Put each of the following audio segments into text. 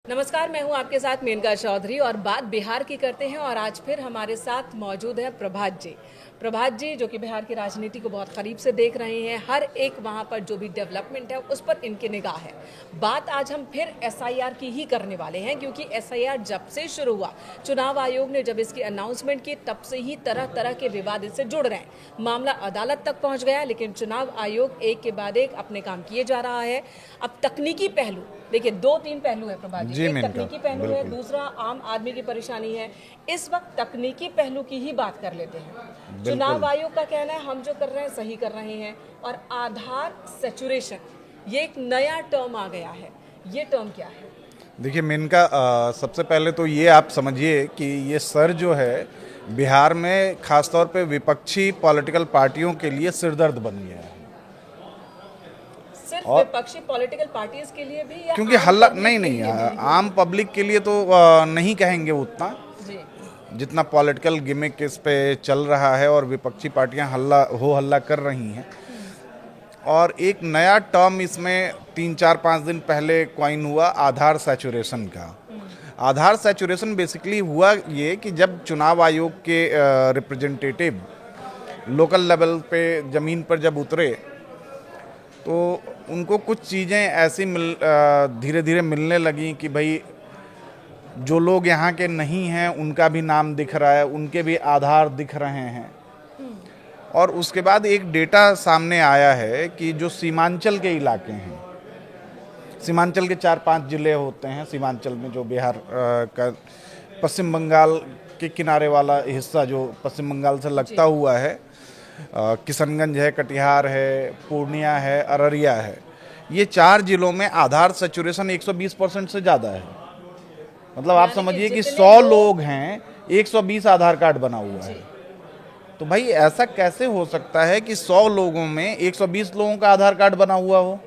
नमस्कार, मैं हूं आपके साथ मेनका चौधरी और बात बिहार की करते हैं। और आज फिर हमारे साथ मौजूद है प्रभात जी। प्रभात जी जो कि बिहार की राजनीति को बहुत करीब से देख रहे हैं, हर एक वहां पर जो भी डेवलपमेंट है उस पर इनकी निगाह है। बात आज हम फिर एसआईआर की ही करने वाले हैं, क्योंकि एसआईआर जब से शुरू हुआ, चुनाव आयोग ने जब इसकी अनाउंसमेंट की, तब से ही तरह तरह के विवाद इससे जुड़ रहे हैं। मामला अदालत तक पहुंच गया, लेकिन चुनाव आयोग एक के बाद एक अपने काम किए जा रहा है। अब तकनीकी पहलू देखिए, दो तीन पहलू है प्रभात जी। एक तकनीकी पहलू है, दूसरा आम आदमी की परेशानी है। इस वक्त तकनीकी पहलू की ही बात कर लेते हैं। चुनाव आयोग का कहना है हम जो कर रहे हैं सही कर रहे हैं। और आधार सैचुरेशन, ये एक नया टर्म आ गया है। ये टर्म क्या है? देखिए मेनका, सबसे पहले तो ये आप समझिए कि ये सर जो है बिहार में खासतौर पे विपक्षी पॉलिटिकल पार्टियों के लिए सिरदर्द बन गया है। सिर्फ विपक्षी पॉलिटिकल पार्टीज के लिए भी, या क्योंकि हल्ला नहीं आम पब्लिक के लिए तो नहीं कहेंगे उतना जी, जितना पॉलिटिकल गिमिक इस पे चल रहा है और विपक्षी पार्टियां हल्ला कर रही हैं। और एक नया टर्म इसमें 3-4-5 दिन पहले कॉइन हुआ, आधार सैचुरेशन का। आधार सैचुरेशन बेसिकली हुआ ये कि जब चुनाव आयोग के रिप्रेजेंटेटिव लोकल लेवल पे ज़मीन पर जब उतरे तो उनको कुछ चीज़ें ऐसी धीरे धीरे मिलने लगी कि भाई जो लोग यहाँ के नहीं हैं उनका भी नाम दिख रहा है, उनके भी आधार दिख रहे हैं। और उसके बाद एक डेटा सामने आया है कि जो सीमांचल के इलाके हैं, सीमांचल के 4-5 जिले होते हैं सीमांचल में, जो बिहार का पश्चिम बंगाल के किनारे वाला हिस्सा जो पश्चिम बंगाल से लगता हुआ है, किशनगंज है, कटिहार है, पूर्णिया है, अररिया है। ये 4 जिलों में आधार सैचुरेशन 120% से ज़्यादा है। मतलब आप समझिए कि 100 लोग हैं, 120 आधार कार्ड बना हुआ है। तो भाई ऐसा कैसे हो सकता है कि 100 लोगों में 120 लोगों का आधार कार्ड बना हुआ हो?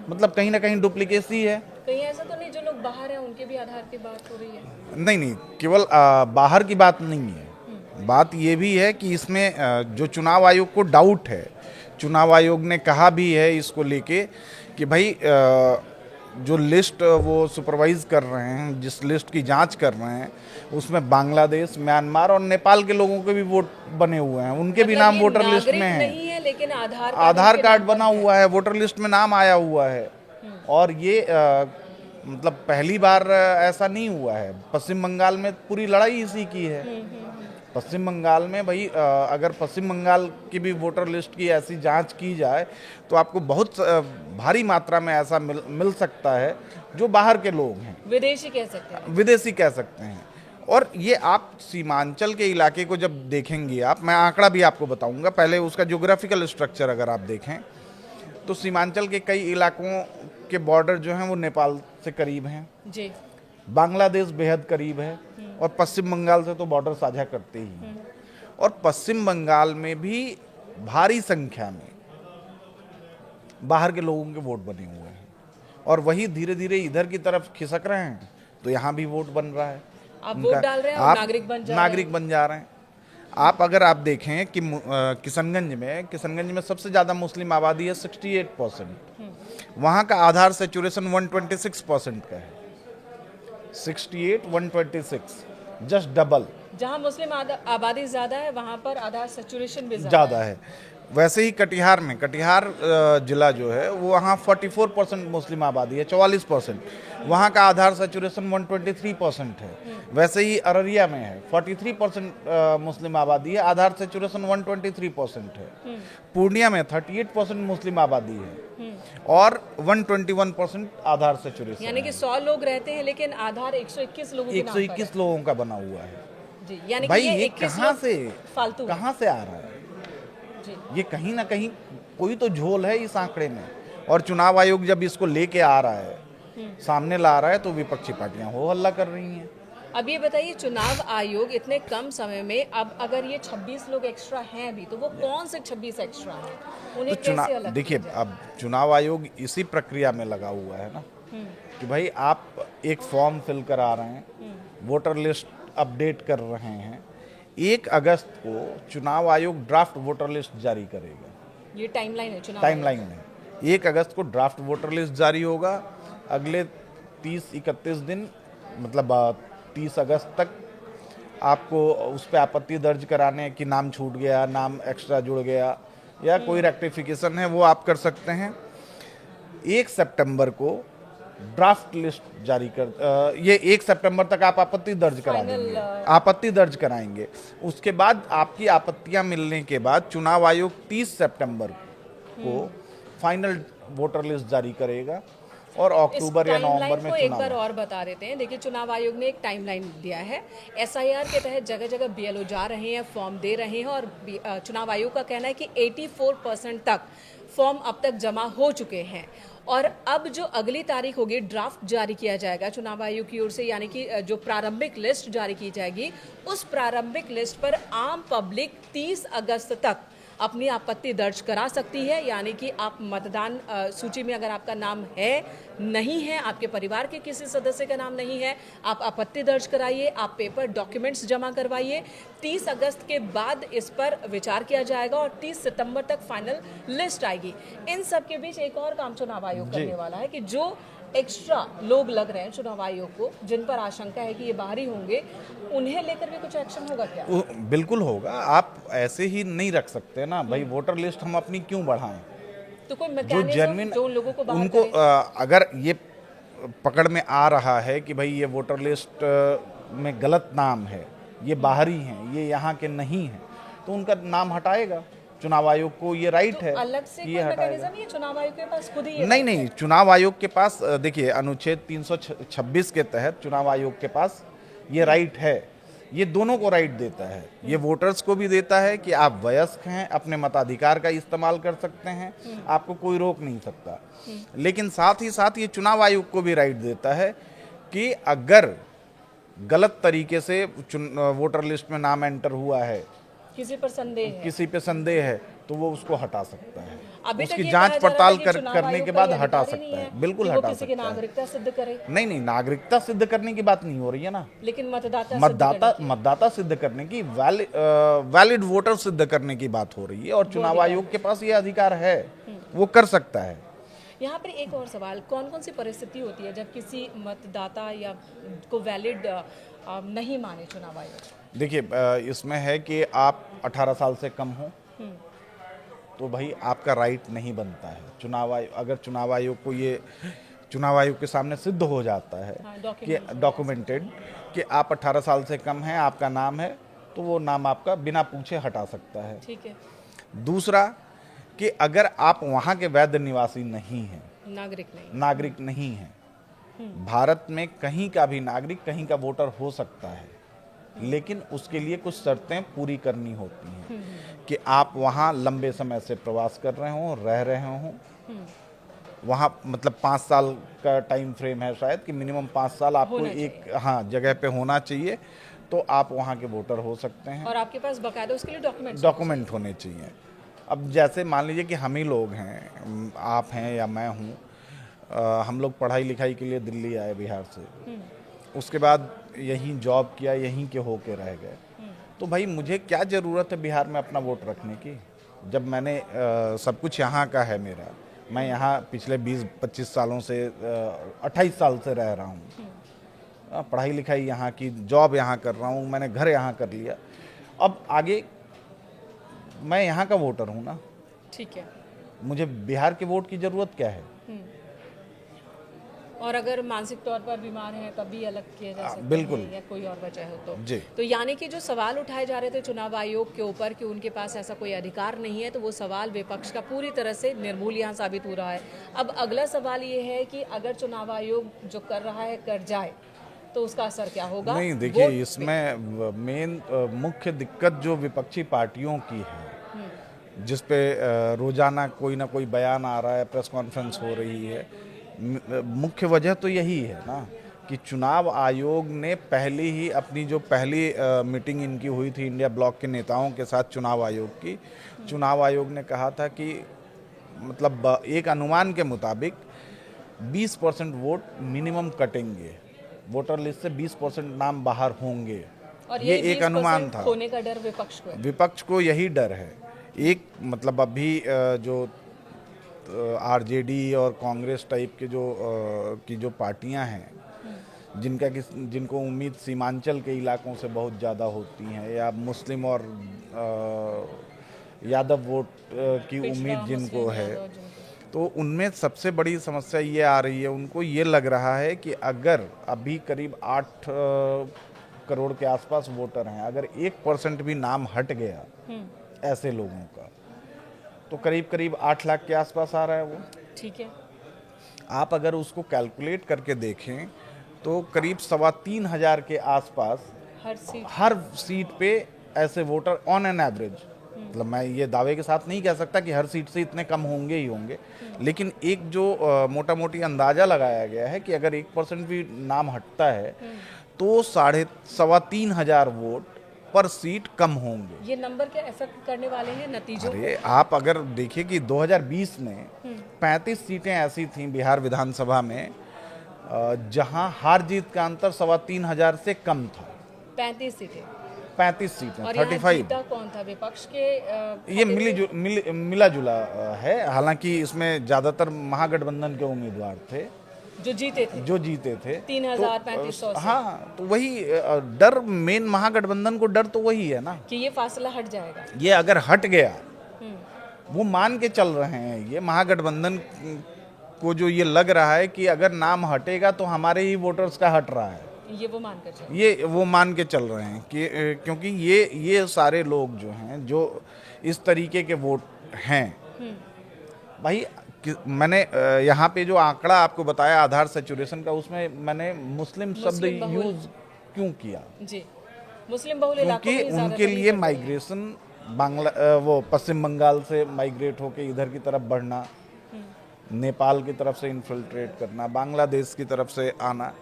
मतलब कहीं ना कहीं डुप्लीकेसी है। कहीं ऐसा तो नहीं जो लोग बाहर हैं उनके भी आधार की बात हो रही है? नहीं, केवल बाहर की बात नहीं है। बात ये भी है कि इसमें जो चुनाव आयोग को डाउट है, चुनाव आयोग ने कहा भी है इसको लेके कि भाई जो लिस्ट वो सुपरवाइज कर रहे हैं, जिस लिस्ट की जांच कर रहे हैं, उसमें बांग्लादेश, म्यांमार और नेपाल के लोगों के भी वोट बने हुए हैं, उनके भी नाम वोटर लिस्ट में हैं। नहीं है, लेकिन आधार कार्ड बना हुआ है, वोटर लिस्ट में नाम आया हुआ है। और ये मतलब पहली बार ऐसा नहीं हुआ है। पश्चिम बंगाल में पूरी लड़ाई इसी की है। पश्चिम बंगाल में भाई अगर पश्चिम बंगाल की भी वोटर लिस्ट की ऐसी जांच की जाए तो आपको बहुत भारी मात्रा में ऐसा मिल सकता है जो बाहर के लोग हैं, विदेशी कह सकते हैं, विदेशी कह सकते हैं। और ये आप सीमांचल के इलाके को जब देखेंगे आप, मैं आंकड़ा भी आपको बताऊंगा, पहले उसका ज्योग्राफिकल स्ट्रक्चर अगर आप देखें तो सीमांचल के कई इलाकों के बॉर्डर जो हैं वो नेपाल से करीब हैं जी, बांग्लादेश बेहद करीब है, और पश्चिम बंगाल से तो बॉर्डर साझा करते ही हैं। और पश्चिम बंगाल में भी भारी संख्या में बाहर के लोगों के वोट बने हुए हैं, और वही धीरे धीरे इधर की तरफ खिसक रहे हैं। तो यहाँ भी वोट बन रहा है, आप वोट डाल रहे हैं और नागरिक बन जा रहे हैं। आप अगर आप देखें कि किशनगंज में सबसे ज़्यादा मुस्लिम आबादी है, 68%। वहाँ का आधार सैचुरेशन 126% का है। 68, 126, जस्ट डबल। जहाँ मुस्लिम आबादी ज्यादा है वहाँ पर आधार सैचुरेशन भी ज़्यादा है। वैसे ही कटिहार में, कटिहार जिला जो है वो वहाँ 44% मुस्लिम आबादी है, 44%। वहाँ का आधार सैचुरेशन 123% है। वैसे ही अररिया में है, 43% मुस्लिम आबादी है, आधार सैचुरेशन 123% है। पूर्णिया में 38% मुस्लिम आबादी है और 121% आधार सैचुरेशन। यानी कि 100 लोग रहते हैं लेकिन आधार 121 लोगों के नाम पर है। 121 लोगों का बना हुआ है जी। यानी भाई, कि ये कहाँ से आ रहा है? ये कहीं ना कहीं कोई तो झोल है इस आंकड़े में। और चुनाव आयोग जब इसको लेके आ रहा है, सामने ला रहा है, तो विपक्षी पार्टियां हो हल्ला कर रही हैं। अब ये बताइए, चुनाव आयोग इतने कम समय में, अब अगर ये 26 लोग एक्स्ट्रा हैं अभी, तो वो कौन से 26 एक्स्ट्रा हैं? उन्हें कैसे अलग देखिए, अब चुनाव आयोग इसी प्रक्रिया में लगा हुआ है ना कि भाई आप एक फॉर्म फिल करा रहे हैं, वोटर लिस्ट अपडेट कर रहे हैं। 1 अगस्त को चुनाव आयोग ड्राफ्ट वोटर लिस्ट जारी करेगा। ये टाइमलाइन है, टाइमलाइन है। 1 अगस्त को ड्राफ्ट वोटर लिस्ट जारी होगा। अगले 30-31 दिन मतलब 30 अगस्त तक आपको उस पर आपत्ति दर्ज कराने की नाम छूट गया, नाम एक्स्ट्रा जुड़ गया या कोई रेक्टिफिकेशन है वो आप कर सकते हैं। 1 सितंबर को ड्राफ्ट लिस्ट जारी कर ये 1 सितंबर तक आप आपत्ति दर्ज करा देंगे, आपत्ति दर्ज कराएंगे। उसके बाद आपकी आपत्तियां मिलने के बाद चुनाव आयोग 30 सितंबर को फाइनल वोटर लिस्ट जारी करेगा और अक्टूबर या नवंबर में एक बार चुनाव। और बता देते हैं। देखिए, चुनाव आयोग ने एक टाइमलाइन दिया है। एसआईआर के तहत जगह जगह बीएलओ जा रहे हैं, फॉर्म दे रहे हैं और चुनाव आयोग का कहना है कि 84% तक फॉर्म अब तक जमा हो चुके हैं और अब जो अगली तारीख होगी, ड्राफ्ट जारी किया जाएगा चुनाव आयोग की ओर से, यानी कि जो प्रारंभिक लिस्ट जारी की जाएगी, उस प्रारंभिक लिस्ट पर आम पब्लिक 30 अगस्त तक अपनी आपत्ति दर्ज करा सकती है। यानी कि आप मतदान सूची में अगर आपका नाम है, नहीं है, आपके परिवार के किसी सदस्य का नाम नहीं है, आप आपत्ति दर्ज कराइए, आप पेपर डॉक्यूमेंट्स जमा करवाइए। 30 अगस्त के बाद इस पर विचार किया जाएगा और 30 सितंबर तक फाइनल लिस्ट आएगी। इन सब के बीच एक और काम चुनाव आयोग करने वाला है कि जो एक्स्ट्रा लोग लग रहे हैं चुनाव आयोग को, जिन पर आशंका है कि ये बाहरी होंगे, उन्हें लेकर भी कुछ एक्शन होगा क्या? बिल्कुल होगा। आप ऐसे ही नहीं रख सकते ना भाई, वोटर लिस्ट हम अपनी क्यों बढ़ाएं? तो कोई जो मैकेनिज्म जेन्युइन जो लोगों को बाहर उनको करे? अगर ये पकड़ में आ रहा है कि भाई ये वोटर लिस्ट में गलत नाम है, ये बाहरी हैं, ये यहाँ के नहीं हैं, तो उनका नाम हटाएगा। चुनाव आयोग को ये राइट है, अलग से ये कोई हटाएगा। मैकेनिज्म ये चुनाव आयोग के पास खुद ही है? नहीं, चुनाव आयोग के पास देखिए, अनुच्छेद 326 के तहत चुनाव आयोग के पास ये राइट है। ये दोनों को राइट देता है, ये वोटर्स को भी देता है कि आप वयस्क हैं, अपने मताधिकार का इस्तेमाल कर सकते हैं, आपको कोई रोक नहीं सकता। लेकिन साथ ही साथ ये चुनाव आयोग को भी राइट देता है कि अगर गलत तरीके से वोटर लिस्ट में नाम एंटर हुआ है, किसी पर संदेह है, किसी पे संदेह है, तो वो उसको हटा सकता है। अभी तक उसकी ये जांच कहा जा रहा पड़ताल था कि कर, चुनाव करने आयोग के का बाद ये हटा अधिकार ही सकता नहीं है, बिल्कुल कि वो हटा किसी की सकता है। नागरिकता सिद्ध करे। नहीं, नागरिकता सिद्ध करने की बात नहीं हो रही है ना, लेकिन मतदाता सिद्ध करने की, वैलिड वोटर सिद्ध करने की बात हो रही है और चुनाव आयोग के पास ये अधिकार है, वो कर सकता है। यहाँ पर एक और सवाल, कौन कौन सी परिस्थिति होती है जब किसी मतदाता या को वैलिड नहीं माने चुनाव आयोग? देखिए, इसमें है कि आप 18 साल से कम हो तो भाई आपका राइट नहीं बनता है। चुनाव आयोग, अगर चुनाव आयोग को ये चुनाव आयोग के सामने सिद्ध हो जाता है कि डॉक्यूमेंटेड कि आप 18 साल से कम हैं, आपका नाम है, तो वो नाम आपका बिना पूछे हटा सकता है। ठीक है। दूसरा कि अगर आप वहाँ के वैध निवासी नहीं हैं, नागरिक नहीं हैं, भारत में कहीं का भी नागरिक कहीं का वोटर हो सकता है, लेकिन उसके लिए कुछ शर्तें पूरी करनी होती हैं कि आप वहाँ लंबे समय से प्रवास कर रहे हों, रह रहे हों, वहाँ मतलब 5 साल का टाइम फ्रेम है शायद कि मिनिमम 5 साल आपको एक जगह पे होना चाहिए, तो आप वहाँ के वोटर हो सकते हैं। और आपके पास बाकायदा उसके लिए डॉक्यूमेंट होने चाहिए। अब जैसे मान लीजिए कि हम ही लोग हैं, आप हैं या मैं हूँ, हम लोग पढ़ाई लिखाई के लिए दिल्ली आए बिहार से, उसके बाद यहीं जॉब किया, यहीं के होके रह गए, तो भाई मुझे क्या ज़रूरत है बिहार में अपना वोट रखने की, जब मैंने सब कुछ यहाँ का है मेरा। मैं यहाँ पिछले 20-25 सालों से 28 साल से रह रहा हूँ, पढ़ाई लिखाई यहाँ की, जॉब यहाँ कर रहा हूँ, मैंने घर यहाँ कर लिया, अब आगे मैं यहाँ का वोटर हूँ ना। ठीक है। मुझे बिहार के वोट की ज़रूरत क्या है? और अगर मानसिक तौर पर बीमार हैं तब भी अलग किया जा सकता है, बिल्कुल, या कोई और वजह हो तो यानी कि जो सवाल उठाए जा रहे थे चुनाव आयोग के ऊपर कि उनके पास ऐसा कोई अधिकार नहीं है, तो वो सवाल विपक्ष का पूरी तरह से निर्मूल यहाँ साबित हो रहा है। अब अगला सवाल ये है कि अगर चुनाव आयोग जो कर रहा है कर जाए तो उसका असर क्या होगा? नहीं, देखिए, इसमें मेन मुख्य दिक्कत जो विपक्षी पार्टियों की है, जिस पे रोजाना कोई ना कोई बयान आ रहा है, प्रेस कॉन्फ्रेंस हो रही है, मुख्य वजह तो यही है ना कि चुनाव आयोग ने पहले ही अपनी जो पहली मीटिंग इनकी हुई थी इंडिया ब्लॉक के नेताओं के साथ चुनाव आयोग की, चुनाव आयोग ने कहा था कि मतलब एक अनुमान के मुताबिक 20% वोट मिनिमम कटेंगे, वोटर लिस्ट से 20% नाम बाहर होंगे, और ये एक अनुमान था। होने का डर विपक्ष को यही डर है। एक मतलब अभी जो आरजेडी और कांग्रेस टाइप के जो पार्टियां हैं, जिनको उम्मीद सीमांचल के इलाकों से बहुत ज़्यादा होती हैं, या मुस्लिम और यादव वोट की उम्मीद जिनको है, तो उनमें सबसे बड़ी समस्या ये आ रही है, उनको ये लग रहा है कि अगर अभी करीब 8 करोड़ के आसपास वोटर हैं, अगर 1% भी नाम हट गया ऐसे लोगों का, तो करीब करीब 8 लाख के आसपास आ रहा है वो। ठीक है। आप अगर उसको कैलकुलेट करके देखें तो करीब 3,500 के आसपास हर सीट पे ऐसे वोटर ऑन एन एवरेज, मतलब मैं ये दावे के साथ नहीं कह सकता कि हर सीट से इतने कम होंगे ही होंगे, लेकिन एक जो मोटा मोटी अंदाजा लगाया गया है कि अगर 1% भी नाम हटता है तो 3,500 वोट पर सीट कम होंगे। ये नंबर क्या इफेक्ट करने वाले हैं नतीजों? अरे आप अगर देखिए कि 2020 में 35 सीटें ऐसी थीं बिहार विधानसभा में जहां हार जीत का अंतर 3,500 से कम था। 35 सीटें 35 जीता कौन था? विपक्ष के ये मिला जुला है, हालांकि इसमें ज्यादातर महागठबंधन के उम्मीदवार थे जो जीते थे 3,3500 से। हाँ, तो वही डर, मेन महागठबंधन को डर तो वही है ना कि ये फासला हट जाएगा। ये अगर हट गया, वो मान के चल रहे हैं ये महागठबंधन को, जो ये लग रहा है कि अगर नाम हटेगा तो हमारे ही वोटर्स का हट रहा है, ये वो मान के चल रहे हैं कि क्योंकि ये सारे लोग जो हैं, जो इस तरीके के वोट हैं, भाई मैंने यहाँ पे जो आंकड़ा आपको बताया आधार सैचुरेशन का, उसमें मैंने मुस्लिम शब्द यूज क्यों किया? जी, मुस्लिम बहुल इलाकों में क्योंकि उनके लिए माइग्रेशन वो पश्चिम बंगाल से माइग्रेट होके इधर की तरफ बढ़ना, नेपाल की तरफ से इन्फिल्ट्रेट करना, बांग्लादेश की तरफ से आना,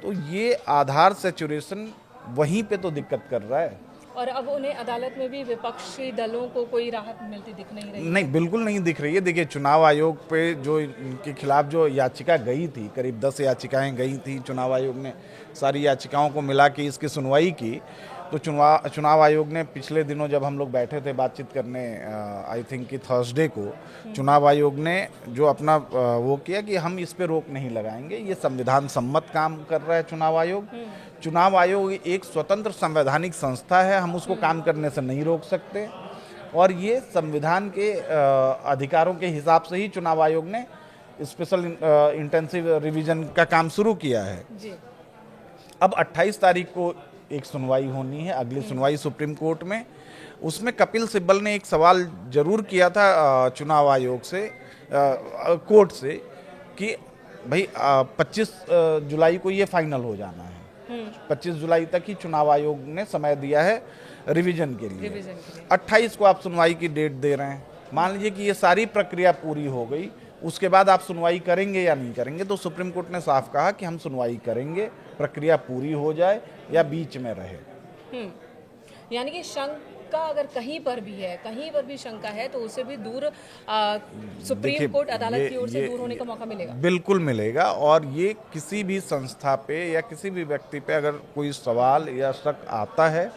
तो ये आधार सैचुरेशन वहीं पे तो दिक्कत कर रहा है। और अब उन्हें अदालत में भी विपक्षी दलों को कोई राहत मिलती दिख नहीं रही? नहीं, बिल्कुल नहीं दिख रही है। देखिए, चुनाव आयोग पे जो इनके खिलाफ जो याचिका गई थी, करीब 10 याचिकाएं गई थी, चुनाव आयोग ने सारी याचिकाओं को मिला के इसकी सुनवाई की। तो चुनाव आयोग ने पिछले दिनों जब हम लोग बैठे थे बातचीत करने, आई थिंक कि थर्सडे को, चुनाव आयोग ने जो अपना वो किया कि हम इस पे रोक नहीं लगाएंगे, ये संविधान सम्मत काम कर रहा है चुनाव आयोग। चुनाव आयोग एक स्वतंत्र संवैधानिक संस्था है, हम उसको काम करने से नहीं रोक सकते, और ये संविधान के अधिकारों के हिसाब से ही चुनाव आयोग ने स्पेशल इंटेंसिव रिवीजन का काम शुरू किया है जी। अब 28 तारीख को एक सुनवाई होनी है, अगली सुनवाई सुप्रीम कोर्ट में। उसमें कपिल सिब्बल ने एक सवाल जरूर किया था चुनाव आयोग से, कोर्ट से, कि भाई 25 जुलाई को ये फाइनल हो जाना है। 25 जुलाई तक ही चुनाव आयोग ने समय दिया है रिवीजन के लिए। 28 को आप सुनवाई की डेट दे रहे हैं। मान लीजिए कि ये सारी प्रक्रिया पूरी हो गई, उसके बाद आप सुनवाई करेंगे या नहीं करेंगे? तो सुप्रीम कोर्ट ने साफ कहा कि हम सुनवाई करेंगे, प्रक्रिया पूरी हो जाए या बीच में रहे। यानी कि शंका अगर कहीं पर भी शंका है तो उसे भी दूर सुप्रीम कोर्ट अदालत की ओर से दूर होने का मौका मिलेगा। बिल्कुल मिलेगा, और ये किसी भी संस्था पे या किसी भी व्यक्ति पे अगर कोई सवाल या शक आता है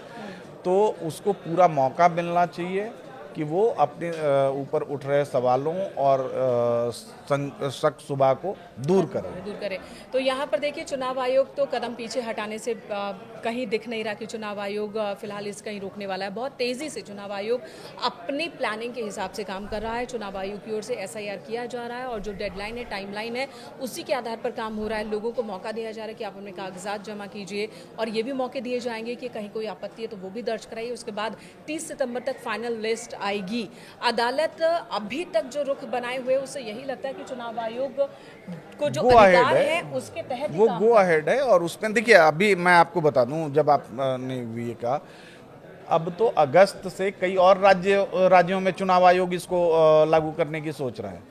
तो उसको पूरा मौका मिलना चाहिए कि वो अपने ऊपर उठ रहे सवालों और शक शुबा को दूर करे। तो यहाँ पर देखिए, चुनाव आयोग तो कदम पीछे हटाने से कहीं दिख नहीं रहा कि चुनाव आयोग फिलहाल इस कहीं रोकने वाला है। बहुत तेजी से चुनाव आयोग अपनी प्लानिंग के हिसाब से काम कर रहा है। चुनाव आयोग की ओर से SIR किया जा रहा है, और जो डेडलाइन है, टाइमलाइन है, उसी के आधार पर काम हो रहा है। लोगों को मौका दिया जा रहा है कि आप अपने कागजात जमा कीजिए, और ये भी मौके दिए जाएंगे कि कहीं कोई आपत्ति है तो वो भी दर्ज कराइए। उसके बाद 30 सितंबर तक फाइनल लिस्ट आएगी। अदालत अभी तक जो रुख बनाए हुए, उससे यही लगता है कि चुनाव आयोग को जो अधिकार है उसके तहत वो गो अहेड है। और उसमें देखिए, अभी मैं आपको बता दूं, जब आपने ये कहा, अब तो अगस्त से कई और राज्यों में चुनाव आयोग इसको लागू करने की सोच रहा है।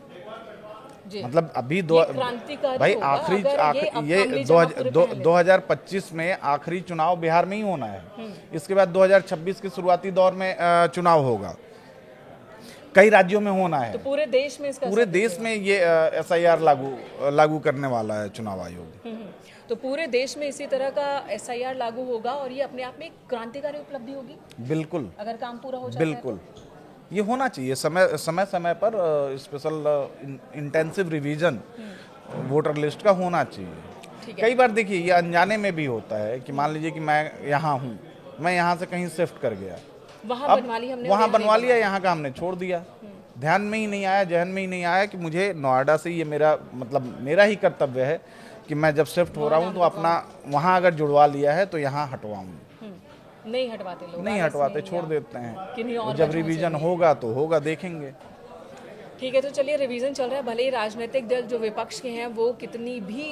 मतलब अभी भाई आखिरी ये 2025 में आखिरी चुनाव बिहार में ही होना है। इसके बाद 2026 के शुरुआती दौर में चुनाव होगा, कई राज्यों में होना है। तो पूरे देश में ये SIR लागू करने वाला है चुनाव आयोग। तो पूरे देश में इसी तरह का SIR लागू होगा, और ये अपने आप में एक क्रांतिकारी उपलब्धि होगी। बिल्कुल, अगर काम पूरा हो जाता बिल्कुल है तो। ये होना चाहिए समय पर special intensive revision voter list का होना चाहिए। ठीक है। कई बार देखिए ये अनजाने में भी होता है कि मान लीजिए कि मैं यहाँ हूँ, मैं यहाँ से कहीं शिफ्ट कर गया, वहाँ अब बनवा ली हमने, वहाँ यहाँ नहीं बनवा लिया, यहाँ का हमने छोड़ दिया, ध्यान में ही नहीं आया, जहन में ही नहीं आया कि मुझे नोएडा से ये मेरा मतलब मेरा ही कर्तव्य है कि मैं जब शिफ्ट हो रहा हूँ तो अपना वहाँ अगर जुड़वा लिया है तो यहाँ हटवाऊँ। नहीं हटवाते लोग, नहीं आलस हटवाते, नहीं, छोड़ या देते किन्हीं हैं। और जब वजहों से रिवीजन भी। होगा तो होगा, देखेंगे। ठीक है, तो चलिए रिवीजन चल रहा है, भले ही राजनीतिक दल जो विपक्ष के हैं वो कितनी भी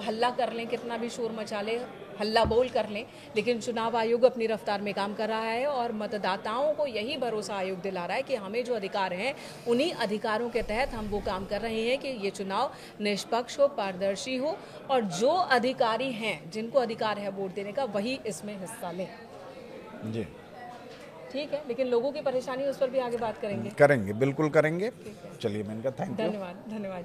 हल्ला कर लें, कितना भी शोर मचा ले, हल्ला बोल कर लें, लेकिन चुनाव आयोग अपनी रफ्तार में काम कर रहा है और मतदाताओं को यही भरोसा आयोग दिला रहा है कि हमें जो अधिकार हैं उन्हीं अधिकारों के तहत हम वो काम कर रहे हैं कि ये चुनाव निष्पक्ष हो, पारदर्शी हो और जो अधिकारी हैं जिनको अधिकार है वोट देने का वही इसमें हिस्सा लें। जी ठीक है, लेकिन लोगों की परेशानी उस पर भी आगे बात करेंगे। करेंगे, बिल्कुल करेंगे। चलिए, मैंने कहा थैंक यू। धन्यवाद, धन्यवाद।